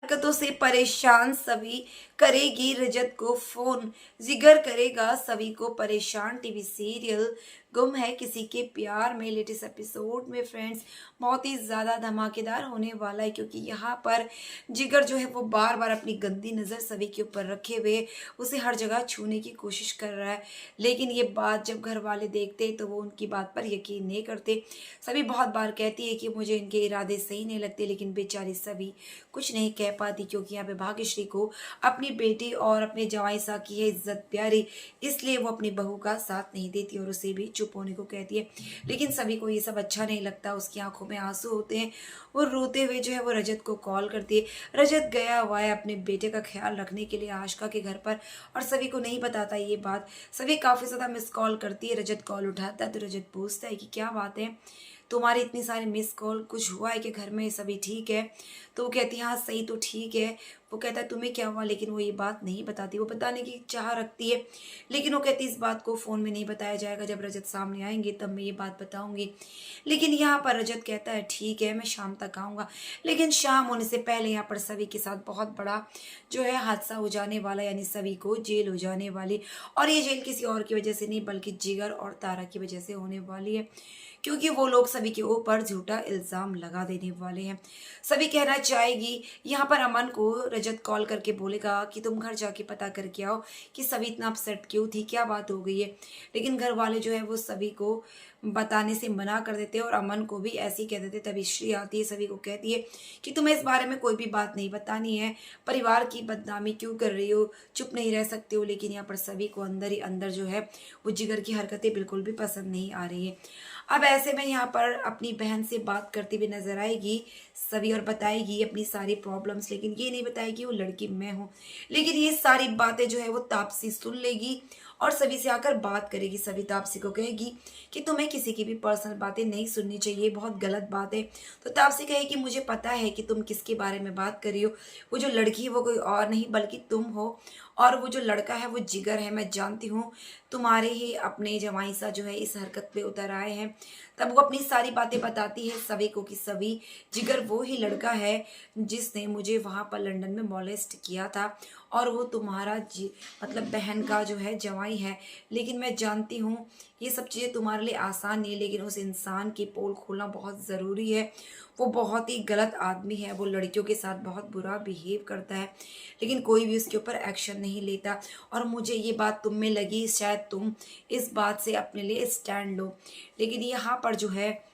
हरकतों से परेशान सभी, करेगी रजत को फोन, जिगर करेगा सभी को परेशान। टीवी सीरियल गुम है किसी के प्यार में लेटेस्ट एपिसोड में फ्रेंड्स बहुत ही ज़्यादा धमाकेदार होने वाला है, क्योंकि यहाँ पर जिगर जो है वो बार बार अपनी गंदी नज़र सभी के ऊपर रखे हुए उसे हर जगह छूने की कोशिश कर रहा है। लेकिन ये बात जब घर वाले देखते तो वो उनकी बात पर यकीन नहीं करते। सभी बहुत बार कहती है कि मुझे इनके इरादे सही नहीं लगते, लेकिन बेचारी सभी कुछ नहीं कह पाती, क्योंकि यहाँ पे भाग्यश्री को अपनी बेटी और अपने जवाई सा की है इज्जत प्यारी, इसलिए वो अपनी बहू का साथ नहीं देती और उसे भी चुप होने को कहती है। लेकिन सभी को ये सब अच्छा नहीं लगता, उसकी आंखों में आंसू होते हैं। वो रोते हुए जो है वो रजत को कॉल करती है। रजत गया हुआ है अपने बेटे का ख्याल रखने के लिए आशिका के घर पर, और सभी को नहीं बताता ये बात। सभी काफ़ी ज़्यादा मिस कॉल करती है। रजत कॉल उठाता है तो रजत पूछता है कि क्या बात है, तुम्हारी इतनी सारी मिस कॉल, कुछ हुआ है कि घर में सभी ठीक है? तो वो कहती है हाँ सही तो ठीक है। वो कहता है तुम्हें क्या हुआ, लेकिन वो ये बात नहीं बताती। वो बताने की चाह रखती है, लेकिन वो कहती है इस बात को फ़ोन में नहीं बताया जाएगा, जब रजत सामने आएंगे तब मैं ये बात बताऊंगी। लेकिन यहाँ पर रजत कहता है ठीक है मैं शाम तक आऊँगा। लेकिन शाम होने से पहले यहाँ पर सभी के साथ बहुत बड़ा जो है हादसा हो जाने वाला, यानी सभी को जेल हो जाने वाली। और ये जेल किसी और की वजह से नहीं बल्कि जिगर और तारा की वजह से होने वाली है, क्योंकि वो लोग सभी के ऊपर झूठा इल्ज़ाम लगा देने वाले हैं। सभी कहना चाहेगी, यहाँ पर अमन को रजत कॉल करके बोलेगा कि तुम घर जाके पता करके आओ कि सभी इतना अपसेट क्यों थी, क्या बात हो गई है। लेकिन घर वाले जो है वो सभी को बताने से मना कर देते हैं और अमन को भी ऐसे ही कह देते। तभी श्री आती है, सभी को कहती है कि तुम्हें इस बारे में कोई भी बात नहीं बतानी है, परिवार की बदनामी क्यों कर रही हो, चुप नहीं रह सकते हो। लेकिन यहाँ पर सभी को अंदर ही अंदर जो है वो जिगर की हरकतें बिल्कुल भी पसंद नहीं आ रही है। अब ऐसे में यहाँ पर अपनी बहन से बात करती हुई नजर आएगी सभी और बताएगी अपनी सारी प्रॉब्लम्स, लेकिन ये नहीं बताएगी वो लड़की मैं हूँ। लेकिन ये सारी बातें जो है वो तापसी सुन लेगी और सभी से आकर बात करेगी। सभी तापसी को कहेगी कि तुम्हें किसी की भी पर्सनल बातें नहीं सुननी चाहिए, बहुत गलत बात है। तो तापसी कहेगी मुझे पता है कि तुम किसके बारे में बात कर रही हो, वो जो लड़की है वो कोई और नहीं बल्कि तुम हो, और वो जो लड़का है वो जिगर है। मैं जानती हूँ तुम्हारे ही अपने जमाई सा जो है इस हरकत पे उतर आए हैं। तब वो अपनी सारी बातें बताती है सभी को कि सभी जिगर वो ही लड़का है जिसने मुझे वहाँ पर लंदन में मॉलेस्ट किया था, और वो तुम्हारा मतलब बहन का जो है जवाई है। लेकिन मैं जानती हूँ ये सब चीज़ें तुम्हारे लिए आसान नहीं है, लेकिन उस इंसान की पोल खोलना बहुत ज़रूरी है। वो बहुत ही गलत आदमी है, वो लड़कियों के साथ बहुत बुरा बिहेव करता है, लेकिन कोई भी उसके ऊपर एक्शन नहीं लेता। और मुझे ये बात तुम में लगी, शायद तुम इस बात से अपने लिए स्टैंड लो। लेकिन यहाँ पर जो है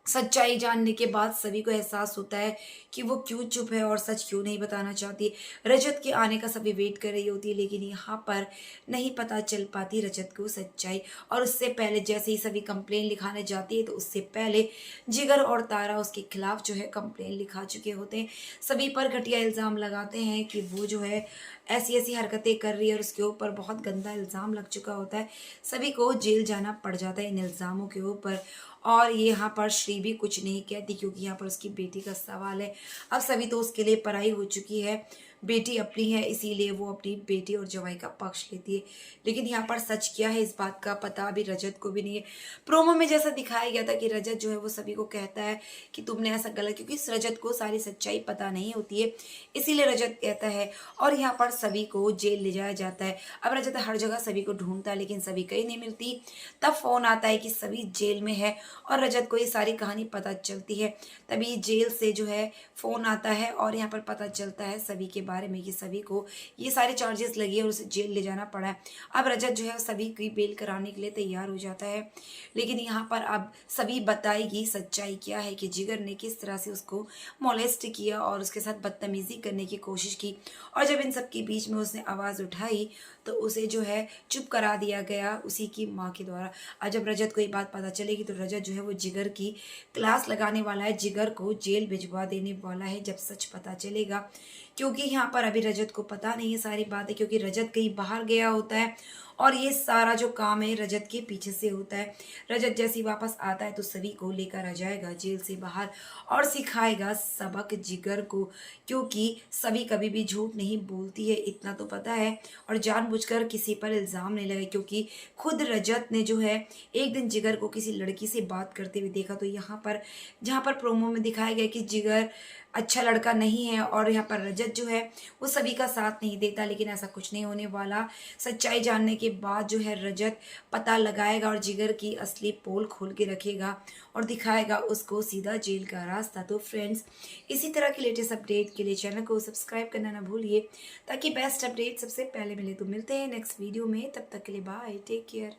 सच्चाई जानने के बाद सभी को एहसास होता है कि वो क्यों चुप है और सच क्यों नहीं बताना चाहती। रजत के आने का सभी वेट कर रही होती है, लेकिन यहाँ पर नहीं पता चल पाती रजत को सच्चाई। और उससे पहले जैसे ही सभी कंप्लेन लिखाने जाती है तो उससे पहले जिगर और तारा उसके खिलाफ जो है कंप्लेन लिखा चुके होते हैं। सभी पर घटिया इल्ज़ाम लगाते हैं कि वो जो है ऐसी ऐसी हरकतें कर रही है, और उसके ऊपर बहुत गंदा इल्ज़ाम लग चुका होता है। सभी को जेल जाना पड़ जाता है इन इल्ज़ामों के ऊपर। और ये यहाँ पर श्री भी कुछ नहीं कहती, क्योंकि यहाँ पर उसकी बेटी का सवाल है। अब सभी तो उसके लिए पराई हो चुकी है, बेटी अपनी है, इसीलिए वो अपनी बेटी और जवाई का पक्ष लेती है। लेकिन यहाँ पर सच क्या है इस बात का पता अभी रजत को भी नहीं है। प्रोमो में जैसा दिखाया गया था कि रजत जो है वो सभी को कहता है कि तुमने ऐसा गलत, क्योंकि इस रजत को सारी सच्चाई पता नहीं होती है, इसीलिए रजत कहता है। और यहाँ पर सभी को जेल ले जाया जाता है। अब रजत हर जगह सभी को ढूंढता है, लेकिन सभी कहीं नहीं मिलती। तब फोन आता है कि सभी जेल में है, और रजत को ये सारी कहानी पता चलती है। तभी जेल से जो है फोन आता है और यहाँ पर पता चलता है सभी के बारे में कि सभी को ये सारे चार्जेस लगे और उसे जेल ले जाना पड़ा है। अब रजत जो है सभी की बेल कराने के लिए तैयार हो जाता है। लेकिन यहाँ पर अब सभी बताएगी सच्चाई क्या है कि जिगर ने किस तरह से उसको मोलेस्ट किया और उसके साथ बदतमीजी करने की कोशिश की। और जब इन सब के बीच में उसने आवाज़ उठाई तो उसे जो है चुप करा दिया गया उसी की माँ के द्वारा। आज जब रजत को ये बात पता चलेगी तो रजत जो है वो जिगर की क्लास लगाने वाला है, जिगर को जेल भिजवा देने वाला है जब सच पता चलेगा। क्योंकि यहाँ पर अभी रजत को पता नहीं है सारी बातें, क्योंकि रजत कहीं बाहर गया होता है और ये सारा जो काम है रजत के पीछे से होता है। रजत जैसे ही वापस आता है तो सभी को लेकर आ जाएगा जेल से बाहर और सिखाएगा सबक जिगर को, क्योंकि सभी कभी भी झूठ नहीं बोलती है इतना तो पता है, और जानबूझकर किसी पर इल्ज़ाम नहीं लगाए। क्योंकि खुद रजत ने जो है एक दिन जिगर को किसी लड़की से बात करते हुए देखा। तो यहाँ पर जहाँ पर प्रोमो में दिखाया गया कि जिगर अच्छा लड़का नहीं है और यहाँ पर रजत जो है वो सभी का साथ नहीं देता, लेकिन ऐसा कुछ नहीं होने वाला। सच्चाई जानने के बाद जो है रजत पता लगाएगा और जिगर की असली पोल खोल के रखेगा और दिखाएगा उसको सीधा जेल का रास्ता। तो फ्रेंड्स, इसी तरह की लेटेस्ट अपडेट के लिए चैनल को सब्सक्राइब करना ना भूलिए, ताकि बेस्ट अपडेट सबसे पहले मिले। तो मिलते हैं नेक्स्ट वीडियो में, तब तक के लिए बाय, टेक केयर।